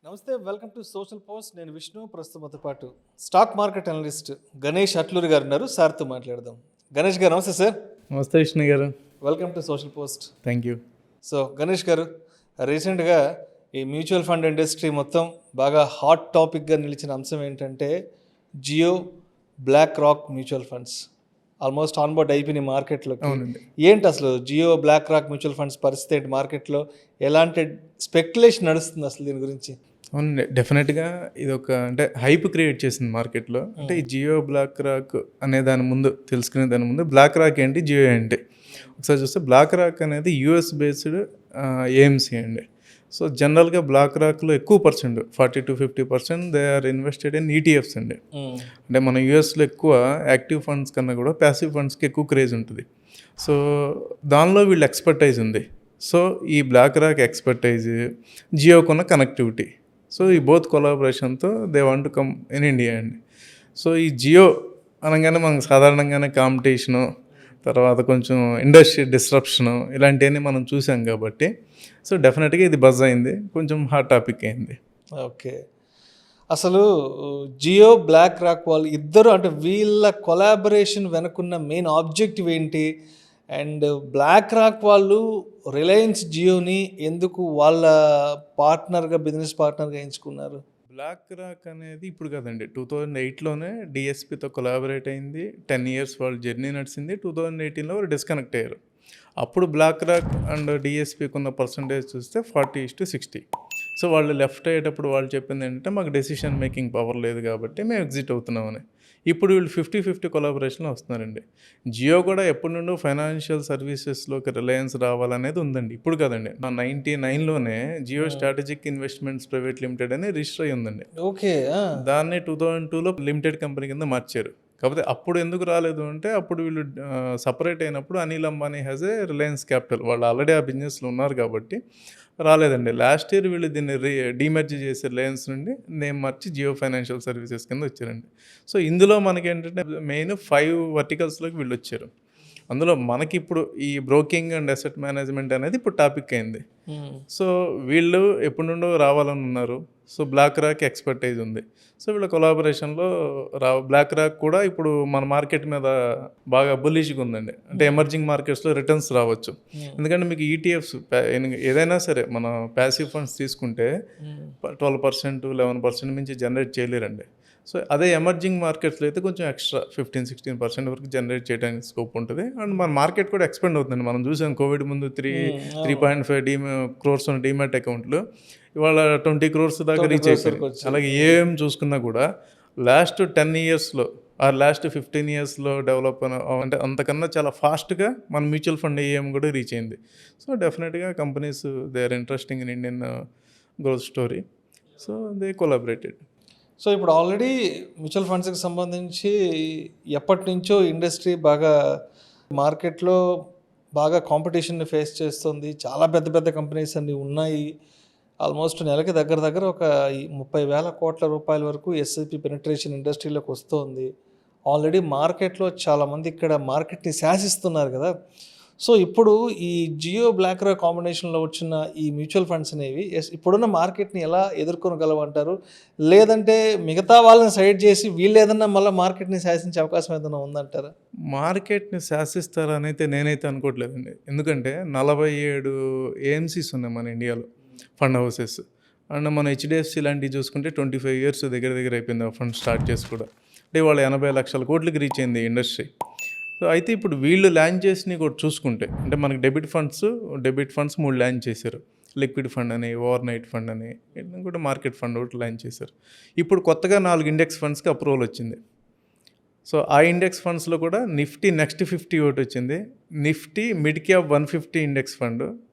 నమస్తే, welcome to social post. నేను విష్ణు. ప్రస్తుతంతో పాటు stock market analyst Ganesh Atluri గారు ఉన్నారు. సార్తో మాట్లాడదాం. గణేష్ గారు నమస్తే సార్. నమస్తే విష్ణు గారు. Welcome to social post. Thank you. So Ganesh గారు, రీసెంట్గా ఈ మ్యూచువల్ ఫండ్ ఇండస్ట్రీ మొత్తం బాగా హాట్ టాపిక్గా నిలిచిన అంశం ఏంటంటే Jio, BlackRock mutual funds almost onboard అయిపోయినాయి మార్కెట్లో. ఏంటి అసలు Jio, BlackRock mutual funds పరిస్థితి ఏంటి మార్కెట్లో? ఎలాంటి స్పెక్యులేషన్ నడుస్తుంది అసలు దీని గురించి? అవునండి, డెఫినెట్గా ఇది ఒక హైప్ క్రియేట్ చేసింది మార్కెట్లో. ఈ జియో, బ్లాక్ రాక్ అనే దాని ముందు తెలుసుకునే దాని ముందు బ్లాక్ రాక్ ఏంటి, జియో ఏంటి ఒకసారి చూస్తే, బ్లాక్ రాక్ అనేది యూఎస్ బేస్డ్ ఏఎంసీ అండి. సో జనరల్గా బ్లాక్ రాక్లో ఎక్కువ percent 40-50% they are invested in ETFs అండి. అంటే మన యూఎస్లో ఎక్కువ యాక్టివ్ ఫండ్స్ కన్నా కూడా ప్యాసివ్ ఫండ్స్కి ఎక్కువ క్రేజ్ ఉంటుంది. సో దానిలో వీళ్ళు ఎక్స్పర్టైజ్ ఉంది. సో ఈ బ్లాక్ రాక్ ఎక్స్పర్టైజ్, జియోకున్న కనెక్టివిటీ, సో ఈ బోత్ కొలాబరేషన్తో they want to come in India అండి. సో ఈ జియో అనగానే మనకు సాధారణంగానే కాంపిటీషను, తర్వాత కొంచెం ఇండస్ట్రీ డిస్రప్షను ఇలాంటివన్నీ మనం చూసాం కాబట్టి సో డెఫినెట్గా ఇది బజ్ అయింది, కొంచెం హాట్ టాపిక్ అయింది. ఓకే, అసలు జియో, బ్లాక్ రాక్ వాళ్ళు ఇద్దరు అంటే వీళ్ళ కొలాబరేషన్ వెనుకున్న మెయిన్ ఆబ్జెక్టివ్ ఏంటి? అండ్ బ్లాక్ రాక్ వాళ్ళు రిలయన్స్ జియోని ఎందుకు వాళ్ళ పార్ట్నర్గా, బిజినెస్ పార్ట్నర్గా ఎంచుకున్నారు? బ్లాక్ రాక్ అనేది ఇప్పుడు కదండి, 2008లోనే డిఎస్పితో కొలాబరేట్ అయింది. 10 years వాళ్ళ జర్నీ నడిచింది. 2018లో వాళ్ళు డిస్కనెక్ట్ అయ్యారు. అప్పుడు బ్లాక్ రాక్ అండ్ డిఎస్పికి ఉన్న పర్సంటేజ్ చూస్తే 40:60. సో వాళ్ళు లెఫ్ట్ అయ్యేటప్పుడు వాళ్ళు చెప్పింది ఏంటంటే, మాకు డెసిషన్ మేకింగ్ పవర్ లేదు కాబట్టి మేము ఎగ్జిట్ అవుతున్నామని. ఇప్పుడు వీళ్ళు 50-50 కొలాబరేషన్లో వస్తున్నారండి. జియో కూడా ఎప్పటి నుండో ఫైనాన్షియల్ సర్వీసెస్లోకి రిలయన్స్ రావాలనేది ఉందండి, ఇప్పుడు కదండి. 99లోనే Jio strategic investments private limited అని రిజిస్టర్ అయ్యి ఉందండి. ఓకే, దాన్ని 2002లో లిమిటెడ్ కంపెనీ కింద మార్చారు. కాకపోతే అప్పుడు ఎందుకు రాలేదు అంటే, అప్పుడు వీళ్ళు సపరేట్ అయినప్పుడు Anil Ambani has a Reliance capital, వాళ్ళు ఆల్రెడీ ఆ బిజినెస్లో ఉన్నారు కాబట్టి రాలేదండి. లాస్ట్ ఇయర్ వీళ్ళు దీన్ని డీమర్జ్ చేసి రిలయన్స్ నుండి నేమ్ మార్చి జియో ఫైనాన్షియల్ సర్వీసెస్ కింద వచ్చారండి. సో ఇందులో మనకి ఏంటంటే మెయిన్ 5 వర్టికల్స్లోకి వీళ్ళు వచ్చారు. అందులో మనకి ఇప్పుడు ఈ బ్రోకింగ్ అండ్ అసెట్ మేనేజ్మెంట్ అనేది ఇప్పుడు టాపిక్ అయింది. సో వీళ్ళు ఎప్పటి నుండో రావాలని ఉన్నారు. సో బ్లాక్ రాక్ ఎక్స్పర్టైజ్ ఉంది. సో వీళ్ళ కొలాబరేషన్లో బ్లాక్ రాక్ కూడా ఇప్పుడు మన మార్కెట్ మీద బాగా బుల్లిష్గా ఉందండి. అంటే ఎమర్జింగ్ మార్కెట్స్లో రిటర్న్స్ రావచ్చు. ఎందుకంటే మీకు ఈటీఎఫ్స్ ఏదైనా సరే మన ప్యాసివ్ ఫండ్స్ తీసుకుంటే 12%, 11% మించి జనరేట్ చేయలేరండి. సో అదే ఎమర్జింగ్ మార్కెట్స్లో అయితే కొంచెం ఎక్స్ట్రా 15-16% వరకు జనరేట్ చేయడానికి స్కోప్ ఉంటుంది. అండ్ మన మార్కెట్ కూడా ఎక్స్పెండ్ అవుతుంది. మనం చూసాం కోవిడ్ ముందు 3.5 crores ఉన్న డీమ్యాట్ అకౌంట్లు ఇవాళ 20 crores దాకా రీచ్ అయిపోయింది. అలాగే ఏం చూసుకున్నా కూడా లాస్ట్ 10 yearsలో ఆర్ లాస్ట్ 15 yearsలో డెవలప్ అంటే అంతకన్నా చాలా ఫాస్ట్గా మన మ్యూచువల్ ఫండ్ ఏఎం కూడా రీచ్ అయింది. So definitely companies they are interesting in Indian growth story. So they collaborated. So ఇప్పుడు ఆల్రెడీ మ్యూచువల్ ఫండ్స్కి సంబంధించి ఎప్పటి నుంచో ఇండస్ట్రీ బాగా మార్కెట్లో బాగా కాంపిటీషన్ని ఫేస్ చేస్తుంది. చాలా పెద్ద పెద్ద కంపెనీస్ అన్నీ ఉన్నాయి. ఆల్మోస్ట్ నెలకి దగ్గర ఒక 30,000 కోట్ల రూపాయల వరకు ఎస్ఐపి పెనిట్రేషన్ ఇండస్ట్రీలోకి వస్తుంది. ఆల్రెడీ మార్కెట్లో చాలామంది ఇక్కడ మార్కెట్ని శాసిస్తున్నారు కదా. సో ఇప్పుడు ఈ జియో, బ్లాక్ రాక్ కాంబినేషన్లో వచ్చిన ఈ మ్యూచువల్ ఫండ్స్ అనేవి ఇప్పుడున్న మార్కెట్ని ఎలా ఎదుర్కొనగలవంటారు? లేదంటే మిగతా వాళ్ళని సైడ్ చేసి వీళ్ళు ఏదన్నా మళ్ళీ మార్కెట్ని శాసించే అవకాశం ఏదైనా ఉందంటారా? మార్కెట్ని శాసిస్తారని అయితే నేనైతే అనుకోవట్లేదండి. ఎందుకంటే 47 ఏఎంసీస్ ఉన్నాయి మన ఇండియాలో, ఫండ్ హౌసెస్. అండ్ మన హెచ్డిఎఫ్సి లాంటివి చూసుకుంటే 25 years దగ్గర అయిపోయింది ఆ ఫండ్ స్టార్ట్ చేసి కూడా. అంటే వాళ్ళు 80 లక్షల కోట్లకి రీచ్ అయింది ఇండస్ట్రీ. సో అయితే ఇప్పుడు వీళ్ళు ల్యాండ్ చేసినవి కూడా చూసుకుంటే, అంటే మనకి డెబిట్ ఫండ్స్ 3 ల్యాండ్ చేశారు. లిక్విడ్ ఫండ్ అని, ఓవర్ నైట్ ఫండ్ అని, కూడా మార్కెట్ ఫండ్ ఒకటి ల్యాండ్ చేశారు. ఇప్పుడు కొత్తగా 4 ఇండెక్స్ ఫండ్స్కి అప్రూవల్ వచ్చింది. సో ఆ ఇండెక్స్ ఫండ్స్లో కూడా నిఫ్టీ నెక్స్ట్ 50 ఒకటి వచ్చింది. Nifty mid cap 150 index fund,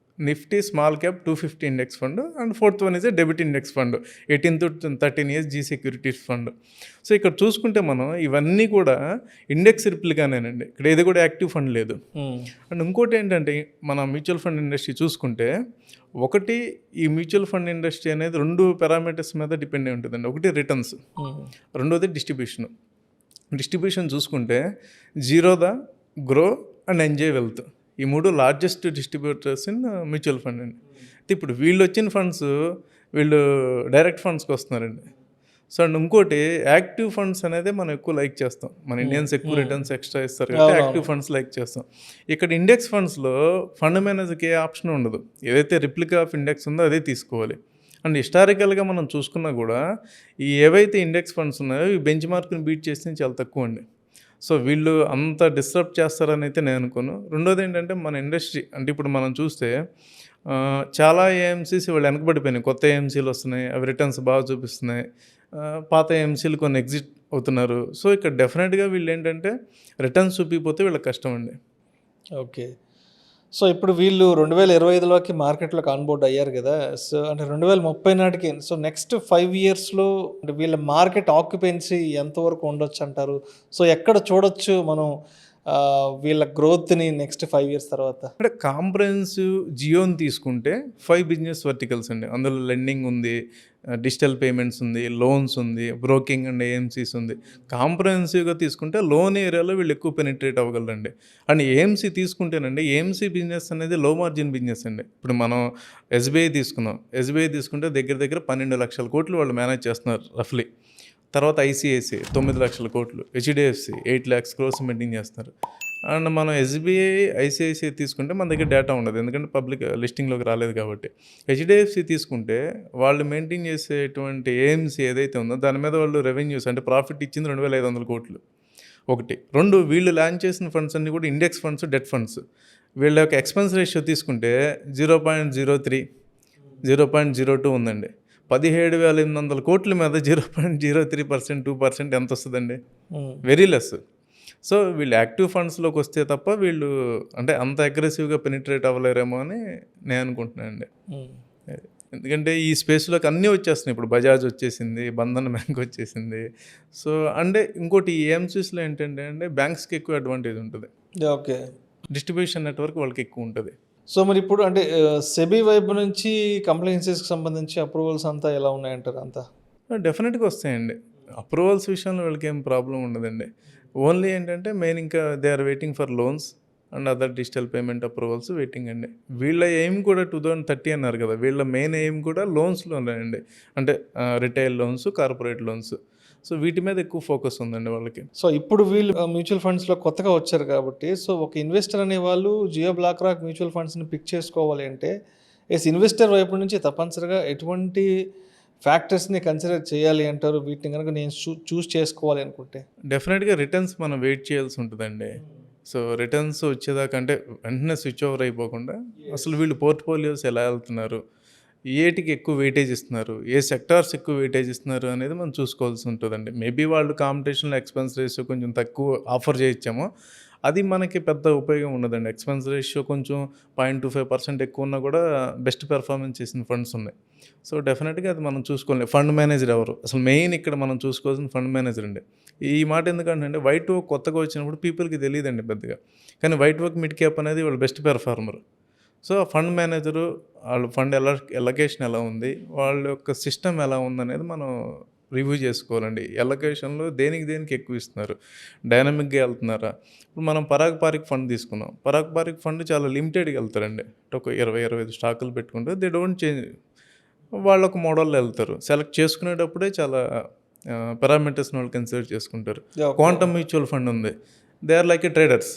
Nifty small cap 250 index fund, and 4th one is a debit index fund 18 to 13 years G securities fund. So ఇక్కడ చూసుకుంటే మనం ఇవన్నీ కూడా ఇండెక్స్ రిప్లికానేనండి. ఇక్కడ ఏది కూడా యాక్టివ్ ఫండ్ లేదు. అండ్ ఇంకోటి ఏంటంటే, మన మ్యూచువల్ ఫండ్ ఇండస్ట్రీ చూసుకుంటే, ఒకటి ఈ మ్యూచువల్ ఫండ్ ఇండస్ట్రీ అనేది 2 పారామీటర్స్ మీద డిపెండ్ అయి ఉంటుందండి. ఒకటి రిటర్న్స్, రెండోది డిస్ట్రిబ్యూషన్ చూసుకుంటే Zerodha, grow and enjoy wealth, ఈ 3 largest distributors in mutual fund అండి. అయితే ఇప్పుడు వీళ్ళు వచ్చిన ఫండ్స్ వీళ్ళు డైరెక్ట్ ఫండ్స్కి వస్తున్నారండి. సో అండ్ ఇంకోటి యాక్టివ్ ఫండ్స్ అనేది మనం ఎక్కువ లైక్ చేస్తాం. మన ఇండియన్స్ ఎక్కువ రిటర్న్స్ ఎక్స్ట్రా ఇస్తారు కాబట్టి యాక్టివ్ ఫండ్స్ లైక్ చేస్తాం. ఇక్కడ ఇండెక్స్ ఫండ్స్లో ఫండ్ మేనేజర్కి ఏ ఆప్షన్ ఉండదు. ఏదైతే రిప్లికా ఆఫ్ ఇండెక్స్ ఉందో అదే తీసుకోవాలి. అండ్ హిస్టారికల్గా మనం చూసుకున్నా కూడా ఈ ఏవైతే ఇండెక్స్ ఫండ్స్ ఉన్నాయో ఈ బెంచ్ మార్క్ని బీట్ చేస్తే చాలా తక్కువ అండి. సో వీళ్ళు అంత డిస్టర్బ్ చేస్తారని అయితే నేను అనుకోను. రెండోది ఏంటంటే మన ఇండస్ట్రీ అంటే ఇప్పుడు మనం చూస్తే చాలా ఏఎంసీస్ వాళ్ళు వెనకబడిపోయినాయి. కొత్త ఏఎంసీలు వస్తున్నాయి, అవి రిటర్న్స్ బాగా చూపిస్తున్నాయి. పాత ఏఎంసీలు కొన్ని ఎగ్జిట్ అవుతున్నారు. సో ఇక్కడ డెఫినెట్గా వీళ్ళు ఏంటంటే రిటర్న్స్ చూపిపోతే వీళ్ళకి కష్టం అండి. ఓకే. సో ఇప్పుడు వీళ్ళు 2025లోకి మార్కెట్లోకి ఆన్బోర్డ్ అయ్యారు కదా. సో అంటే 2030 నాటికి సో నెక్స్ట్ 5 ఇయర్స్లో అంటే వీళ్ళ మార్కెట్ ఆక్యుపెన్సీ ఎంతవరకు ఉండొచ్చు అంటారు? సో ఎక్కడ చూడొచ్చు మనం వీళ్ళ గ్రోత్ని నెక్స్ట్ 5 ఇయర్స్ తర్వాత? అంటే కాంప్రహెన్సివ్ జియోని తీసుకుంటే 5 బిజినెస్ వర్టికల్స్ అండి. అందులో లెండింగ్ ఉంది, డిజిటల్ పేమెంట్స్ ఉంది, లోన్స్ ఉంది, బ్రోకింగ్ అండ్ ఏఎంసీస్ ఉంది. కాంప్రహెన్సివ్గా తీసుకుంటే లోన్ ఏరియాలో వీళ్ళు ఎక్కువ పెనిట్రేట్ అవ్వగలరండి. అండ్ ఏఎంసీ తీసుకుంటేనండి ఏఎంసీ బిజినెస్ అనేది లో మార్జిన్ బిజినెస్ అండి. ఇప్పుడు మనం ఎస్బీఐ తీసుకున్నాం. ఎస్బీఐ తీసుకుంటే దగ్గర 12 లక్షల కోట్లు వాళ్ళు మేనేజ్ చేస్తున్నారు రఫ్లీ. తర్వాత ఐసిఐసిఐ 9 లక్షల కోట్లు, హెచ్డిఎఫ్సి 8 lakhs crores మెయింటైన్ చేస్తున్నారు. అండ్ మనం ఎస్బీఐ ఐసిఐసిఐ తీసుకుంటే మన దగ్గర డేటా ఉండదు, ఎందుకంటే పబ్లిక్ లిస్టింగ్లోకి రాలేదు కాబట్టి. హెచ్డిఎఫ్సి తీసుకుంటే వాళ్ళు మెయింటైన్ చేసేటువంటి ఏఎంసీ ఏదైతే ఉందో దాని మీద వాళ్ళు రెవెన్యూస్ అంటే ప్రాఫిట్ ఇచ్చింది 2,500 కోట్లు. ఒకటి. 2 వీళ్ళు లాంచ్ చేసిన ఫండ్స్ అన్నీ కూడా ఇండెక్స్ ఫండ్స్, డెట్ ఫండ్స్. వీళ్ళ యొక్క ఎక్స్పెన్స్ రేషియో తీసుకుంటే 0.03, 0.02 ఉందండి. 17,800 కోట్ల మీద 0.03%, 2% ఎంత వస్తుందండి? Very less. సో వీళ్ళు యాక్టివ్ ఫండ్స్లోకి వస్తే తప్ప వీళ్ళు అంటే అంత అగ్రెసివ్గా పెనిట్రేట్ అవ్వలేరేమో అని నేను అనుకుంటున్నానండి. ఎందుకంటే ఈ స్పేస్లోకి అన్నీ వచ్చేస్తున్నాయి. ఇప్పుడు బజాజ్ వచ్చేసింది, బంధన్ బ్యాంక్ వచ్చేసింది. సో అంటే ఇంకోటి ఏఎంసీస్లో ఏంటంటే అండి బ్యాంక్స్కి ఎక్కువ అడ్వాంటేజ్ ఉంటుంది. ఓకే. డిస్ట్రిబ్యూషన్ నెట్వర్క్ వాళ్ళకి ఎక్కువ ఉంటుంది. సో మరి ఇప్పుడు అంటే సెబీ వైపు నుంచి కంప్లైన్సెస్కి సంబంధించి అప్రూవల్స్ అంతా ఎలా ఉన్నాయంటారు? అంతా డెఫినెట్గా వస్తాయండి. అప్రూవల్స్ విషయంలో వీళ్ళకి ఏం ప్రాబ్లం ఉండదండి. ఓన్లీ ఏంటంటే మెయిన్ ఇంకా they are waiting for loans and other digital payment approvals waiting అండి. వీళ్ళ ఎయిమ్ కూడా 2030 అన్నారు కదా, వీళ్ళ మెయిన్ ఎయిమ్ కూడా లోన్స్లోనే అండి. అంటే retail loans, corporate loans. So వీటి మీద ఎక్కువ ఫోకస్ ఉందండి వాళ్ళకి. సో ఇప్పుడు వీళ్ళు మ్యూచువల్ ఫండ్స్లో కొత్తగా వచ్చారు కాబట్టి సో ఒక ఇన్వెస్టర్ అనేవాళ్ళు జియో బ్లాక్ రాక్ మ్యూచువల్ ఫండ్స్ని పిక్ చేసుకోవాలి అంటే ఇన్వెస్టర్ వైపు నుంచి తప్పనిసరిగా ఎటువంటి ఫ్యాక్టర్స్ని కన్సిడర్ చేయాలి అంటారు? వీటిని కనుక నేను చూస్ చేసుకోవాలి అనుకుంటే డెఫినెట్గా రిటర్న్స్ మనం వెయిట్ చేయాల్సి ఉంటుందండి. సో రిటర్న్స్ వచ్చేదాకా అంటే వెంటనే స్విచ్ ఓవర్ అయిపోకుండా అసలు వీళ్ళు పోర్ట్ఫోలియోస్ ఎలా వెళ్తున్నారు, ఏటికి ఎక్కువ వెయిటేజ్ ఇస్తున్నారు, ఏ సెక్టార్స్ ఎక్కువ వెయిటేజ్ ఇస్తున్నారు అనేది మనం చూసుకోవాల్సి ఉంటుందండి. మేబీ వాళ్ళు కాంపిటీషన్లో ఎక్స్పెన్స్ రేషియో కొంచెం తక్కువ ఆఫర్ చేయొచ్చామో అది మనకి పెద్ద ఉపయోగం ఉండదండి. ఎక్స్పెన్స్ రేషియో కొంచెం 0.25% ఎక్కువ ఉన్నా కూడా బెస్ట్ పెర్ఫార్మెన్స్ చేసిన ఫండ్స్ ఉన్నాయి. సో డెఫినెట్గా అది మనం చూసుకోవాలి. ఫండ్ మేనేజర్ ఎవరు అసలు మెయిన్ ఇక్కడ మనం చూసుకోవాల్సిన ఫండ్ మేనేజర్ అండి. ఈ మాట ఎందుకంటే వైట్ వర్క్ కొత్తగా వచ్చినప్పుడు పీపుల్కి తెలియదండి పెద్దగా, కానీ వైట్ వర్క్ మిడ్ క్యాప్ అనేది వాళ్ళు best performer. So fund manager వాళ్ళ ఫండ్ ఎలకేషన్ ఎలా ఉంది, వాళ్ళ యొక్క సిస్టమ్ ఎలా ఉందనేది మనం రివ్యూ చేసుకోవాలండి. ఎలకేషన్లో దేనికి ఎక్కువ ఇస్తున్నారు, డైనమిక్గా వెళ్తున్నారా. ఇప్పుడు మనం పరాగ్ పారిక్ ఫండ్ తీసుకున్నాం. పరాగ్ పారిక్ ఫండ్ చాలా లిమిటెడ్గా వెళ్తారండి. ఒక 20-25 స్టాకులు పెట్టుకుంటే దే డోంట్ చేంజ్, వాళ్ళు ఒక మోడల్లో వెళ్తారు. సెలెక్ట్ చేసుకునేటప్పుడే చాలా పారామీటర్స్ని వాళ్ళు కన్సిడర్ చేసుకుంటారు. క్వాంటమ్ మ్యూచువల్ ఫండ్ ఉంది, they are like a traders.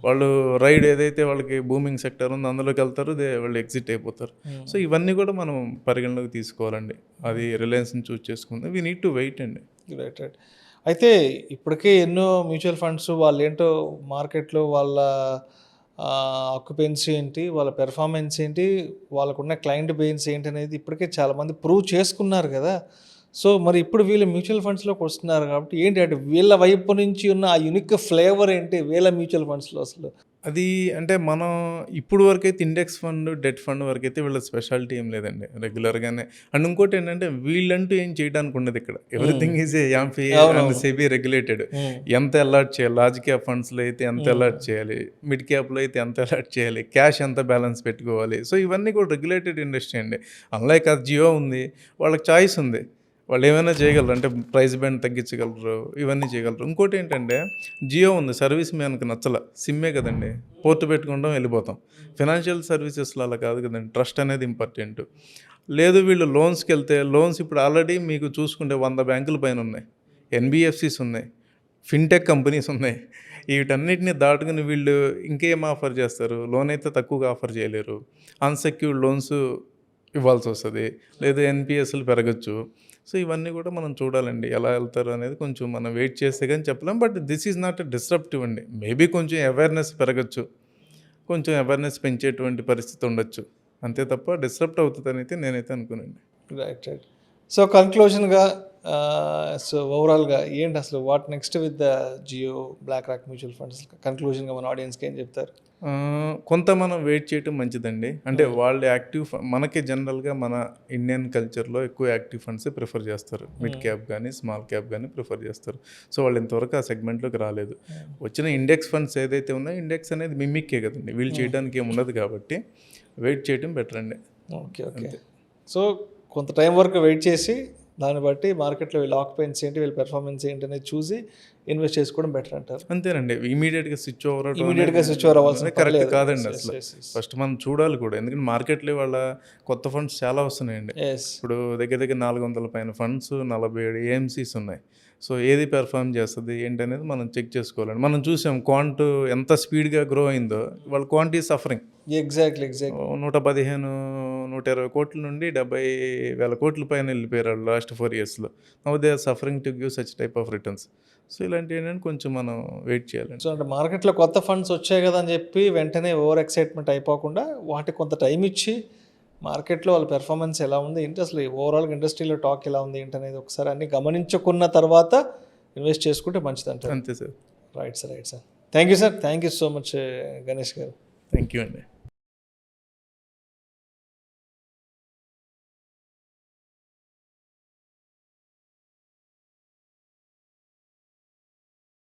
వాళ్ళు రైడ్ ఏదైతే వాళ్ళకి బూమింగ్ సెక్టర్ ఉందో అందులోకి వెళ్తారు, వాళ్ళు ఎగ్జిట్ అయిపోతారు. సో ఇవన్నీ కూడా మనం పరిగణలోకి తీసుకోవాలండి. అది రిలయన్స్ని చూస్ చేసుకుంది. వీ నీడ్ టు వెయిట్ అండి. రైట్. అయితే ఇప్పటికే ఎన్నో మ్యూచువల్ ఫండ్స్ వాళ్ళు ఏంటో మార్కెట్లో వాళ్ళ ఆక్యుపెన్సీ ఏంటి, వాళ్ళ పెర్ఫార్మెన్స్ ఏంటి, వాళ్ళకున్న క్లయింట్ బేస్ ఏంటి అనేది ఇప్పటికే చాలామంది ప్రూవ్ చేసుకున్నారు కదా. సో మరి ఇప్పుడు వీళ్ళు మ్యూచువల్ ఫండ్స్లోకి వస్తున్నారు కాబట్టి ఏంటి అంటే వీళ్ళ వైపు నుంచి ఉన్న ఆ యూనిక్ ఫ్లేవర్ ఏంటి వీళ్ళ మ్యూచువల్ ఫండ్స్లో అసలు? అది అంటే మనం ఇప్పుడు వరకైతే ఇండెక్స్ ఫండ్, డెట్ ఫండ్ వరకైతే వీళ్ళ స్పెషాలిటీ ఏం లేదండి, రెగ్యులర్గానే. అండ్ ఇంకోటి ఏంటంటే వీళ్ళంటూ ఏం చేయడానికి ఉండదు ఇక్కడ. Everything is and SEBI regulated. ఎంత అలాట్ చేయాలి, లార్జ్ క్యాప్ ఫండ్స్లో అయితే ఎంత అలాట్ చేయాలి, మిడ్ క్యాప్లో అయితే ఎంత అలాట్ చేయాలి, క్యాష్ ఎంత బ్యాలెన్స్ పెట్టుకోవాలి. సో ఇవన్నీ కూడా రెగ్యులేటెడ్ ఇండస్ట్రీ అండి. అన్లైక్ అది జియో ఉంది, వాళ్ళకి చాయిస్ ఉంది. వాళ్ళు ఏమైనా చేయగలరు, అంటే ప్రైస్ బ్యాండ్ తగ్గించగలరు, ఇవన్నీ చేయగలరు. ఇంకోటి ఏంటంటే జియో ఉంది, సర్వీస్ మనకు నచ్చల, సిమ్మే కదండి, పోర్ట్ పెట్టుకుంటాం వెళ్ళిపోతాం. ఫినాన్షియల్ సర్వీసెస్లో అలా కాదు కదండి, ట్రస్ట్ అనేది ఇంపార్టెంట్. లేదు వీళ్ళు లోన్స్కి వెళ్తే, లోన్స్ ఇప్పుడు ఆల్రెడీ మీకు చూసుకుంటే 100 బ్యాంకుల పైన ఉన్నాయి, ఎన్బిఎఫ్సిస్ ఉన్నాయి, ఫిన్టెక్ కంపెనీస్ ఉన్నాయి. వీటన్నిటిని దాటుకుని వీళ్ళు ఇంకేం ఆఫర్ చేస్తారు? లోన్ అయితే తక్కువగా ఆఫర్ చేయలేరు, అన్సెక్యూర్డ్ లోన్స్ ఇవ్వాల్సి వస్తుంది, లేదా ఎన్పిఎస్లు పెరగచ్చు. సో ఇవన్నీ కూడా మనం చూడాలండి, ఎలా వెళ్తారు అనేది కొంచెం మనం వెయిట్ చేస్తే కానీ చెప్పలేం. But this is not disruptive అండి, మేబీ కొంచెం అవేర్నెస్ పెరగచ్చు, కొంచెం అవేర్నెస్ పెంచేటువంటి పరిస్థితి ఉండొచ్చు, అంతే తప్ప డిస్రప్ట్ అవుతుందని అయితే నేనైతే అనుకోనండి. Right right. సో కన్క్లూజన్గా, సో ఓవరాల్గా ఏంటి అసలు what next with the Jio BlackRock mutual funds? కన్క్లూజన్గా మన ఆడియన్స్కి ఏం చెప్తారు? కొంత మనం వెయిట్ చేయటం మంచిదండి. అంటే వాళ్ళు యాక్టివ్ మనకి జనరల్గా మన ఇండియన్ కల్చర్లో ఎక్కువ యాక్టివ్ ఫండ్స్ ప్రిఫర్ చేస్తారు, మిడ్ క్యాప్ కానీ స్మాల్ క్యాప్ కానీ ప్రిఫర్ చేస్తారు. సో వాళ్ళు ఇంతవరకు ఆ సెగ్మెంట్లోకి రాలేదు. వచ్చిన ఇండెక్స్ ఫండ్స్ ఏదైతే ఉన్నాయో, ఇండెక్స్ అనేది మిమ్మిక్కే కదండి, వీళ్ళు చేయడానికి ఏమి ఉండదు, కాబట్టి వెయిట్ చేయడం బెటర్ అండి. Okay okay. సో కొంత టైం వరకు వెయిట్ చేసి దాన్ని బట్టి మార్కెట్లో వీళ్ళ ఆక్యుపెన్సీ ఏంటి, వీళ్ళ పెర్ఫార్మెన్స్ ఏంటి అనేది చూసి ఇన్వెస్ట్ చేసుకోవడం బెటర్ అంటారు. అంతేనండి, ఇమీడియట్గా స్విచ్ ఓవర్ అవ్వాల్సిన కరెక్ట్ కాదండి అసలు. ఫస్ట్ మనం చూడాలి కూడా, ఎందుకంటే మార్కెట్లో వాళ్ళ కొత్త ఫండ్స్ చాలా వస్తున్నాయండి. ఇప్పుడు దగ్గర దగ్గర 400 పైన ఫండ్స్, 47 ఏఎంసీస్ ఉన్నాయి. సో ఏది పెర్ఫామ్ చేస్తుంది ఏంటనేది మనం చెక్ చేసుకోవాలండి. మనం చూసాం క్వాంట్ ఎంత స్పీడ్గా గ్రో అయిందో, వాళ్ళ క్వాంటిటీ సఫరింగ్. ఎగ్జాక్ట్లీ 115, 120 కోట్ల నుండి 70,000 కోట్ల పైన వెళ్ళిపోయారు వాళ్ళు లాస్ట్ 4 yearsలో. Now they are suffering to give such type of returns. So ఇలాంటివి ఏంటంటే కొంచెం మనం వెయిట్ చేయాలండి. సో అంటే మార్కెట్లో కొత్త ఫండ్స్ వచ్చాయి కదా అని చెప్పి వెంటనే ఓవర్ ఎక్సైట్మెంట్ అయిపోకుండా వాటికి కొంత టైం ఇచ్చి మార్కెట్లో వాళ్ళ పెర్ఫార్మెన్స్ ఎలా ఉంది ఏంటి, అసలు ఓవరాల్గా ఇండస్ట్రీలో టాక్ ఎలా ఉంది ఏంటి అనేది ఒకసారి అన్ని గమనించుకున్న తర్వాత ఇన్వెస్ట్ చేసుకుంటే మంచిది అంటారు. అంతే sir. Right sir. Thank you sir, thank you so much Ganesh garu. Thank you అండి.